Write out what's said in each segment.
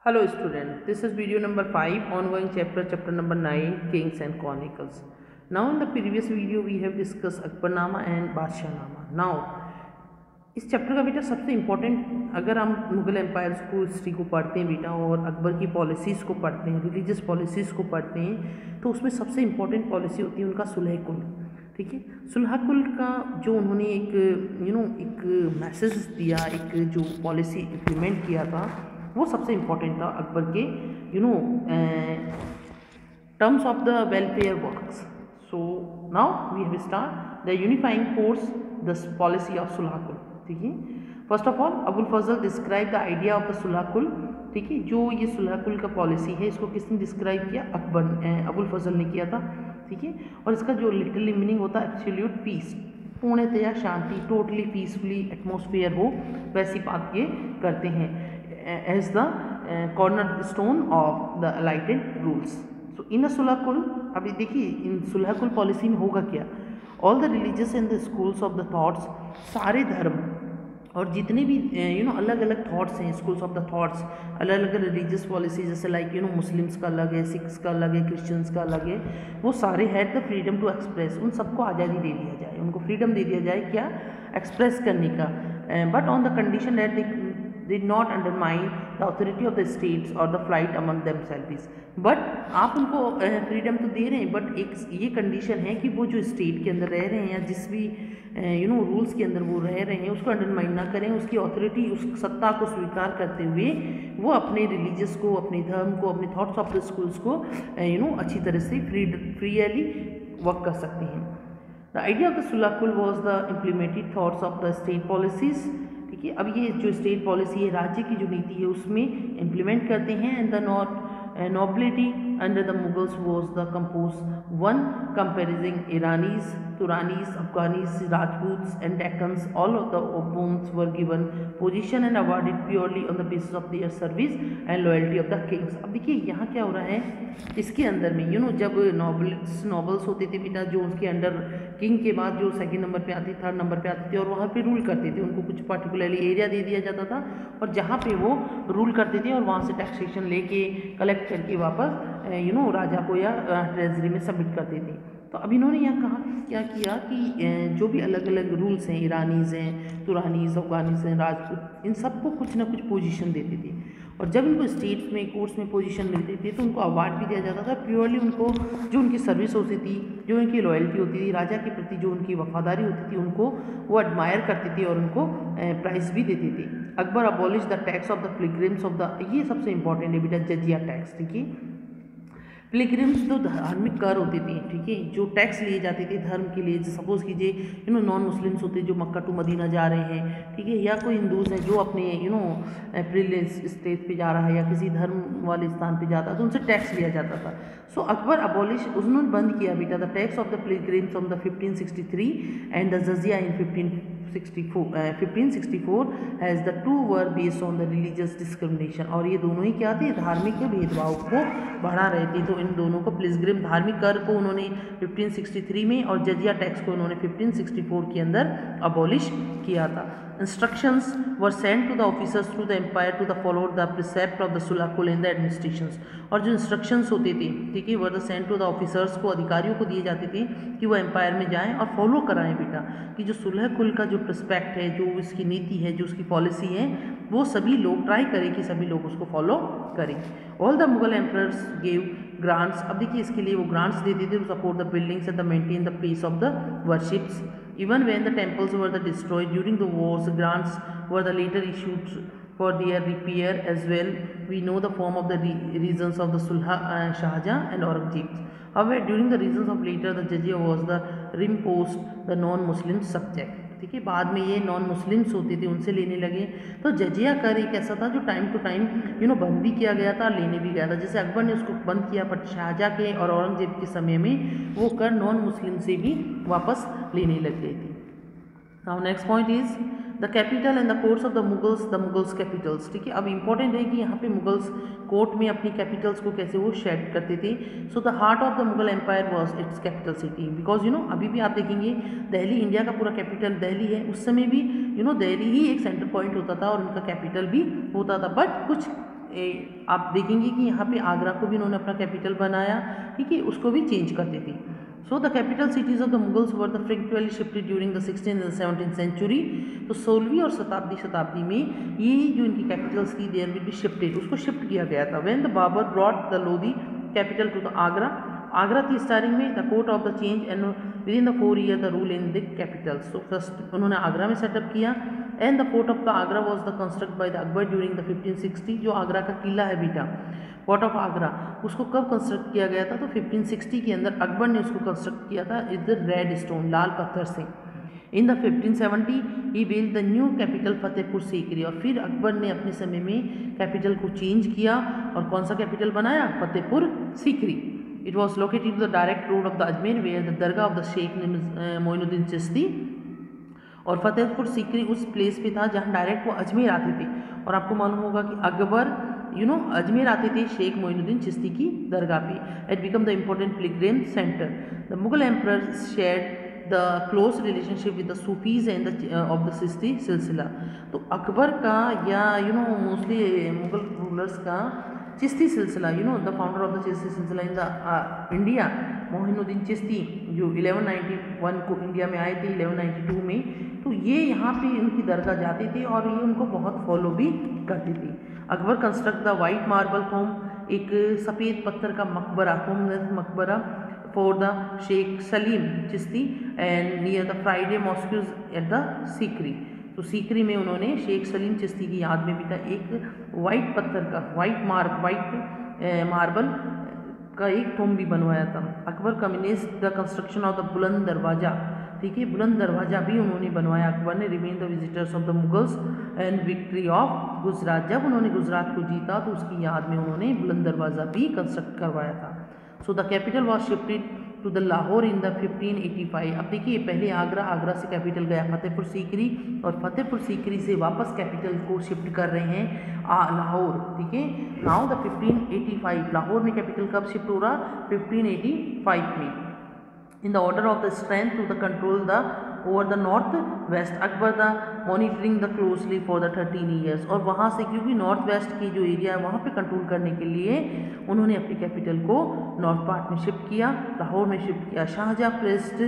Hello student, this is video number 5 ongoing chapter number 9 Kings and Chronicles. Now in the previous video we have discussed Akbarnama and Badshahनामा. Now इस chapter का बेटा सबसे important अगर हम Mughal empires को history को पढ़ते हैं बेटा और अकबर की पॉलिसीज़ को पढ़ते हैं, रिलीजियस पॉलिसीज़ को पढ़ते हैं, तो उसमें सबसे इम्पोर्टेंट पॉलिसी होती है उनका सुलह कुल। ठीक है, सुलह कुल का जो उन्होंने एक एक मैसेज दिया, एक जो पॉलिसी इम्प्लीमेंट किया था वो सबसे इम्पोर्टेंट था अकबर के terms of the welfare works. So now we have start the unifying force the policy of Sulh Kul. ठीक है, first of all Abul Fazl describe the idea of the Sulh Kul. ठीक है, जो ये सुलह कुल का पॉलिसी है इसको किसने डिस्क्राइब किया? अबुल फजल ने किया था। ठीक है, और इसका जो लिटरली मीनिंग होता है एब्सोल्यूट पीस, पूर्णतया शांति, टोटली पीसफुली एटमॉस्फेयर हो वैसी बात ये करते हैं as the cornerstone of the enlightened rules. So in a Sulh Kul, अभी देखिए इन सुलह कुल पॉलिसी में होगा क्या? All the religious and the schools of the thoughts, सारे धर्म और जितने भी अलग अलग थॉट्स हैं, स्कूल्स ऑफ द थॉट्स, अलग अलग रिलीजियस पॉलिसी, जैसे लाइक मुस्लिम्स का अलग है, सिख्स का अलग है, क्रिश्चियंस का अलग है, वो सारे had the freedom to express, उन सबको आज़ादी दे दिया जाए, उनको फ्रीडम दे दिया जाए क्या? एक्सप्रेस करने का, but on the condition that did not undermine the authority of the states or the flight among themselves. But आप उनको फ्रीडम तो दे रहे हैं, बट एक ये कंडीशन है कि वो जो स्टेट के अंदर रह रहे हैं या जिस भी रूल्स के अंदर वो रह रहे हैं उसको अंडरमाइन ना करें, उसकी अथॉरिटी, उस सत्ता को स्वीकार करते हुए वो अपने रिलीजियस को, अपने धर्म को, अपने थॉट्स ऑफ द स्कूल्स को अच्छी तरह से फ्रीली वर्क कर सकते हैं। The idea of the Sulh कुल was the implemented thoughts of the state policies. ठीक है, अब ये जो स्टेट पॉलिसी है, राज्य की जो नीति है उसमें इम्प्लीमेंट करते हैं। And the nobility under the Mughals was the composed one comprising Iranis, Turanis, Afghanis, Rajputs and Deccans. All of the Oghams were given position and awarded purely on the basis of their service and loyalty of the kings. अब देखिए यहाँ क्या हो रहा है इसके अंदर में जब नॉबल्स होते थे बेटा, जो उसके अंडर किंग के बाद जो सेकंड नंबर पे आती, थर्ड नंबर पे आती थी और वहाँ पे रूल करते थे, उनको कुछ पर्टिकुलरली एरिया दे दिया जाता था और जहाँ पे वो रूल करते थे और वहाँ से टैक्सेशन लेके कलेक्ट करके वापस राजा को या ट्रेजरी में सबमिट करते थे। तो अब इन्होंने यहाँ कहा क्या किया कि जो भी अलग अलग रूल्स हैं, ईरानीज़ हैं, तुरानीज़, अफगानीज़ हैं, राजपूत, इन सबको कुछ ना कुछ पोजीशन देते थे और जब इनको स्टेट्स में, कोर्ट्स में पोजीशन मिलती थी तो उनको अवार्ड भी दिया जाता था। प्योरली उनको जो उनकी सर्विस होती थी, जो उनकी लॉयल्टी होती थी, राजा के प्रति जो उनकी वफादारी होती थी, उनको वो एडमायर करते थे और उनको प्राइज़ भी देते थे। Akbar abolish the tax of the pilgrims of the, ये सबसे इंपॉर्टेंट है बेटा, जजिया टैक्स। ठीक है, पिलग्रिम्स जो धार्मिक कर होते थे, ठीक है, जो टैक्स लिए जाते थे धर्म के लिए, सपोज कीजिए नॉन मुस्लिम्स होते जो मक्का टू मदीना जा रहे हैं, ठीक है, या कोई हिंदूज हैं जो अपने अप्रैल स्टेज पे जा रहा है या किसी धर्म वाले स्थान पे जाता है तो उनसे टैक्स लिया जाता था। सो अकबर अबॉलिश, उन्होंने बंद किया बेटा the tax of the pilgrims of the 1563 and the jizya in 1564 as the two were based on the religious discrimination. और ये दोनों ही क्या थे? धार्मिक भेदभाव को बढ़ा रहे थे। तो इन दोनों को पिलग्रिम धार्मिक कर को उन्होंने 1563 में और जजिया टैक्स को उन्होंने 1564 के अंदर अबॉलिश किया था। Instructions were sent to the officers through the empire to the follow the precept of the सुलह कुल in the administrations। और जो इंस्ट्रक्शंस होते थे, ठीक है, were the sent to the officers को, अधिकारियों को दिए जाते थे कि वो एम्पायर में जाएं और फॉलो कराएं बेटा कि जो सुलह कुल का जो प्रस्पेक्ट है, जो इसकी नीति है, जो उसकी पॉलिसी है, वो सभी लोग ट्राई करें कि सभी लोग उसको फॉलो करें। All the Mughal emperors gave grants. अब देखिए इसके लिए वो ग्रांट्स देते थे to support the buildings and the maintain the peace of the worships. Even when the temples were destroyed during the wars, grants were the later issued for their repair as well. We know the form of the reasons of the Sulh Shahjahan and Aurangzeb. However, during the reasons of later, the jizya was the imposed the non-Muslim subject. ठीक है, बाद में ये non Muslims होते थे उनसे लेने लगे। तो जजिया कर एक ऐसा था जो टाइम टू टाइम बंद भी किया गया था, लेने भी गया था। जैसे अकबर ने उसको बंद किया, बट शाहजहाँ के और औरंगजेब के समय में वो कर नॉन मुस्लिम से भी वापस लेने लग गए थे। Now next point is the capital and the courts of the Mughals Capitals. ठीक है, अब इंपॉर्टेंट है कि यहाँ पे मुगल्स कोर्ट में अपनी कैपिटल्स को कैसे वो शेड करते थे। So the heart of the Mughal empire was its capital city, because अभी भी आप देखेंगे दिल्ली इंडिया का पूरा कैपिटल दिल्ली है। उस समय भी दिल्ली ही एक सेंटर पॉइंट होता था और उनका कैपिटल भी होता था, बट कुछ आप देखेंगे कि यहाँ पे आगरा को भी उन्होंने अपना कैपिटल बनाया, ठीक है, उसको भी चेंज कर देती। So the capital cities of the Mughals were the frequently shifted during the 16th and 17th century. तो 16वीं और शताब्दी में ये जो इनकी कैपिटल्स थी देयर विल बी शिफ्टेड, उसको शिफ्ट किया गया था। When the Babur brought the Lodi capital to the Agra, Agra थी स्टार्टिंग में, the court of the change and with in the 4 year the rule in the capital. So first उन्होंने आगरा में setup किया and the fort of the Agra was the construct by the Akbar during the 1560। जो आगरा का किला है बेटा fort of Agra, उसको कब construct किया गया था? तो 1560 के अंदर अकबर ने उसको कंस्ट्रक्ट किया था इज द रेड स्टोन, लाल पत्थर से। In the 1570 he build the new capital Fatehpur Sikri, और फिर अकबर ने अपने समय में कैपिटल को चेंज किया और कौन सा कैपिटल बनाया? Fatehpur Sikri. It was located the direct road of the Ajmer where the dargah of the Sheikh Moinuddin Chishti. और फतेहपुर सीकरी उस प्लेस पे था जहाँ डायरेक्ट वो अजमेर आते थे। और आपको मालूम होगा कि अकबर अजमेर आते थे शेख मोइनुद्दीन चिश्ती की दरगाह पे। It become the important Pilgrim centre. The Mughal emperor shared the close relationship with the Sufis end of the Chishti सिलसिला। तो अकबर का या मोस्टली मुगल रूलर्स का Chishti Silsila, the founder of the Chishti Silsila in the India, Moinuddin Chishti, जो 1191 को इंडिया में आए थे 1192 में, तो ये यहाँ पे उनकी दरगाह जाते थे और ये उनको बहुत फॉलो भी करते थे। Akbar construct the white marble tomb, एक सफ़ेद पत्थर का मकबरा, मकबरा for the Sheikh Salim Chishti and near the Friday mosques at the Sikri. तो सीकरी में उन्होंने शेख सलीम चिश्ती की याद में भी था एक वाइट पत्थर का वाइट मार्बल का एक थोम भी बनवाया था। Akbar communist the construction of the बुलंद दरवाज़ा, ठीक है, बुलंद दरवाज़ा भी उन्होंने बनवाया। अकबर ने remain the visitors of the Mughals and victory of Gujarat, जब उन्होंने गुजरात को जीता तो उसकी याद में उन्होंने बुलंद दरवाज़ा भी कंस्ट्रक्ट करवाया था। So the capital was shifted to the Lahore in the 1585। अब देखिए पहले आगरा से कैपिटल गया फतेहपुर सीकरी, और फतेहपुर सीकरी से वापस कैपिटल को शिफ्ट कर रहे हैं लाहौर, ठीक है। नाउ द 1585 लाहौर में कैपिटल कब शिफ्ट हो रहा? 1585 में। In the order of the strength to the control the over the north west, Akbar the monitoring the closely for the 13 years. और वहाँ से क्योंकि नॉर्थ वेस्ट की जो एरिया है वहाँ पे कंट्रोल करने के लिए उन्होंने अपनी कैपिटल को नॉर्थ पार्ट में शिफ्ट किया, लाहौर में शिफ्ट किया। Shahjahan pressed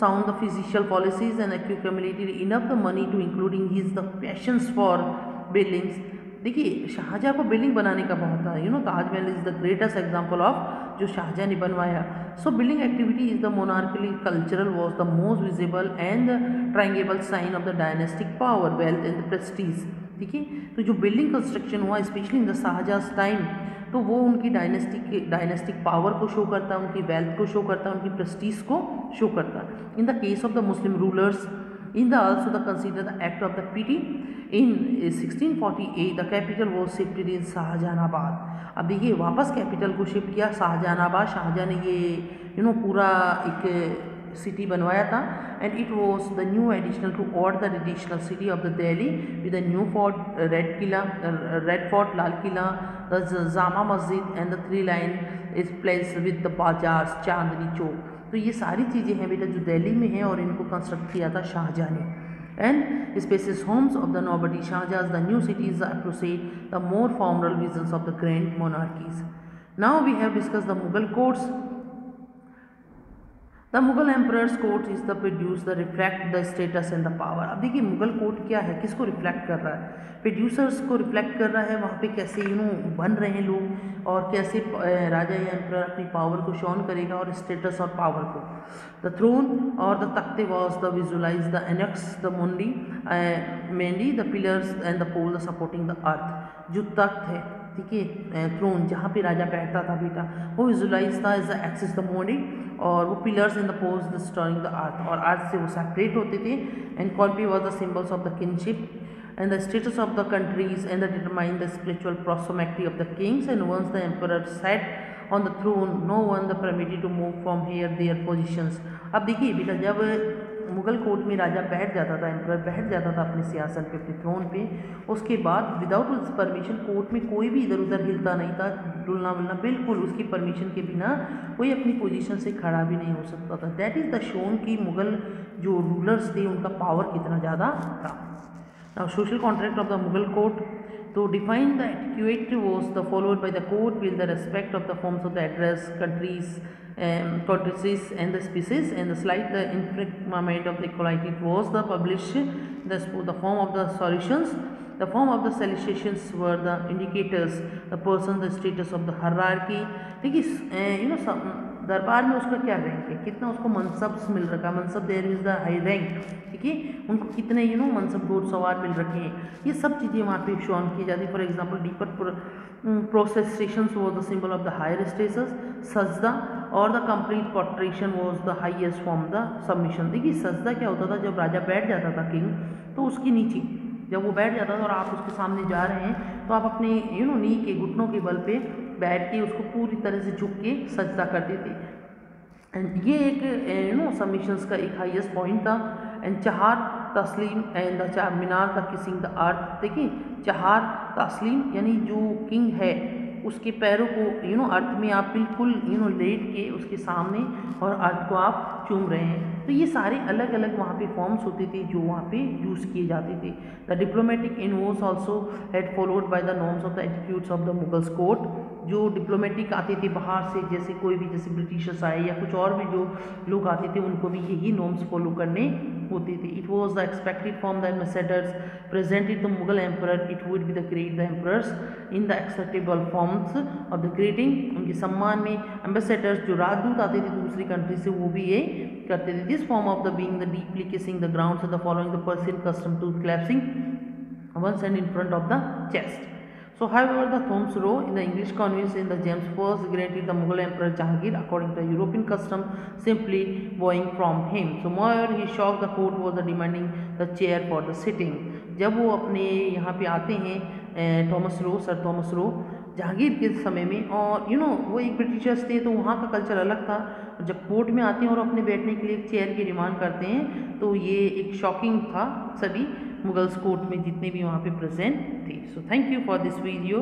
sound the physical policies and accumulated enough the money to including his the passions for buildings. देखिए शाहजहाँ को बिल्डिंग बनाने का बहुत था, Taj Mahal is the greatest example of जो शाहजहाँ ने बनवाया। So building activity is the monarchly cultural was the most visible and tangible sign of the dynastic power wealth and prestige, ठीक है। तो जो बिल्डिंग कंस्ट्रक्शन हुआ specially in the Shahjahan time, तो वो उनकी डायनेस्टिक पावर को शो करता है, उनकी वेल्थ को शो करता है, उनकी प्रेस्टीज को शो करता है। In the case of the Muslim rulers in the also the consider the act of the pity in 1648 the capital was shifted in Shahjahanabad. अब देखिए वापस कैपिटल को शिफ्ट किया शाहजहानाबाद। शाहजहाँ ने ये पूरा एक सिटी बनवाया था and it was the new additional to odd the additional city of the Delhi with the new fort red fort Lal Qila the Jama Masjid and the 3 line is place with the bazaar Chandni चौक। तो ये सारी चीज़ें हैं बेटा जो दिल्ली में हैं और इनको कंस्ट्रक्ट किया था शाहजहाँ ने। And spaces homes of the nobody Shahjahan the new cities approached the more formal visions of the grand monarchies. Now we have discuss the Mughal courts. The Mughal emperors court is the produce the reflect the status and the power. अब देखिए Mughal court क्या है, किसको reflect कर रहा है? Producers को reflect कर रहा है, वहाँ पे कैसे बन रहे हैं लोग और कैसे राजा या एम्परर अपनी पावर को शॉन करेगा और स्टेटस और पावर को। द थ्रोन और द तख्ते was the visualize the annex the मुंडी मेंडी the pillars and the pole the supporting the earth. जो तख्त है, ठीक है, थ्रोन जहाँ पे राजा बैठता था बेटा, वो विजुलाइज था एज द एक्सिस द मोडी, और वो pillars in the poles the storing the earth, और अर्थ से वो सेपरेट होते थे। एंड कॉलपी was the symbols of the kinship and the status of the countries and determine the spiritual proximity of the kings. And once the emperor sat on the throne, no one the permitted to move from here their positions. अब देखिए बेटा जब Mughal court में राजा बैठ जाता था, emperor बैठ जाता था अपने सिंहासन पे, अपने थ्रोन पे, उसके बाद विदाउट उस परमिशन कोर्ट में कोई भी इधर उधर हिलता नहीं था, डुलना बुलना, बिल्कुल उसकी परमिशन के बिना कोई अपनी पोजीशन से खड़ा भी नहीं हो सकता था। दैट इज़ द शोन कि मुगल जो रूलर्स थे उनका पावर कितना ज़्यादा था। Now social contract of the Mughal court, तो define the etiquette was the followed by the court will the respect of the forms of the address countries and the species and the slight the infringement of the equality was the published the form of the solutions. The form of the solicitations were the indicators the person the status of the hierarchy. देखिए दरबार में उसका क्या rank है, कितना उसको मनसब मिल रखा है, mansab there is the high rank, ठीक है, उनको कितने मनसब घोड़सवार मिल रखे हैं, ये सब चीज़ें वहाँ पे शो ऑन की जाती है. For example deeper processions was the symbol of the higher status, sajda और the complete prostration was the highest form the submission. देखिए सजदा क्या होता था, जब राजा बैठ जाता था किंग, तो उसके नीचे जब वो बैठ जाता था और आप उसके सामने जा रहे हैं तो आप अपने नी के घुटनों के बल पे बैठ के उसको पूरी तरह से झुक के सजदा करते थे. एंड ये एक सबमिशंस का एक हाईएस्ट पॉइंट था. एंड चहार तस्लीम and the Minar the kissing the earth. देखिए चहार तस्लीम यानी जो किंग है उसके पैरों को अर्थ में आप बिल्कुल लेट के उसके सामने और अर्थ को आप चूम रहे हैं. तो ये सारे अलग अलग वहाँ पे फॉर्म्स होते थे जो वहाँ पे यूज़ किए जाते थे. The diplomatic envoys also had followed by the norms of the attitudes of the Mughals court. जो डिप्लोमेटिक आते थे बाहर से, जैसे कोई भी जैसे ब्रिटिशर्स आए या कुछ और भी जो लोग आते थे, उनको भी यही नॉर्म्स फॉलो करने होते थे. It was the expected from the ambassadors presented the Mughal emperor, it would be the great the emperors in the acceptable forms of the greeting. उनके सम्मान में एम्बेसडर्स जो राजदूत आते थे दूसरी कंट्री से, वो भी ये करते थे. This form of the being the deeply kissing the ground the following the Persian custom to clasping once and in front of the chest. So however the Thomas Row in the English convents in the James I granted the Mughal Emperor Jahangir according to European custom simply bowing from him. So moreover he shocked the court was the demanding the chair for the sitting. जब वो अपने यहाँ पे आते हैं Thomas Roe, sir Thomas Roe Jahangir के समय में, और वो एक ब्रिटिशर्स थे तो वहाँ का कल्चर अलग था. जब कोर्ट में आते हैं और अपने बैठने के लिए एक चेयर की डिमांड करते हैं तो ये एक शॉकिंग था सभी मुगल्स कोर्ट में जितने भी वहाँ पे प्रेजेंट थे. So thank you for this video.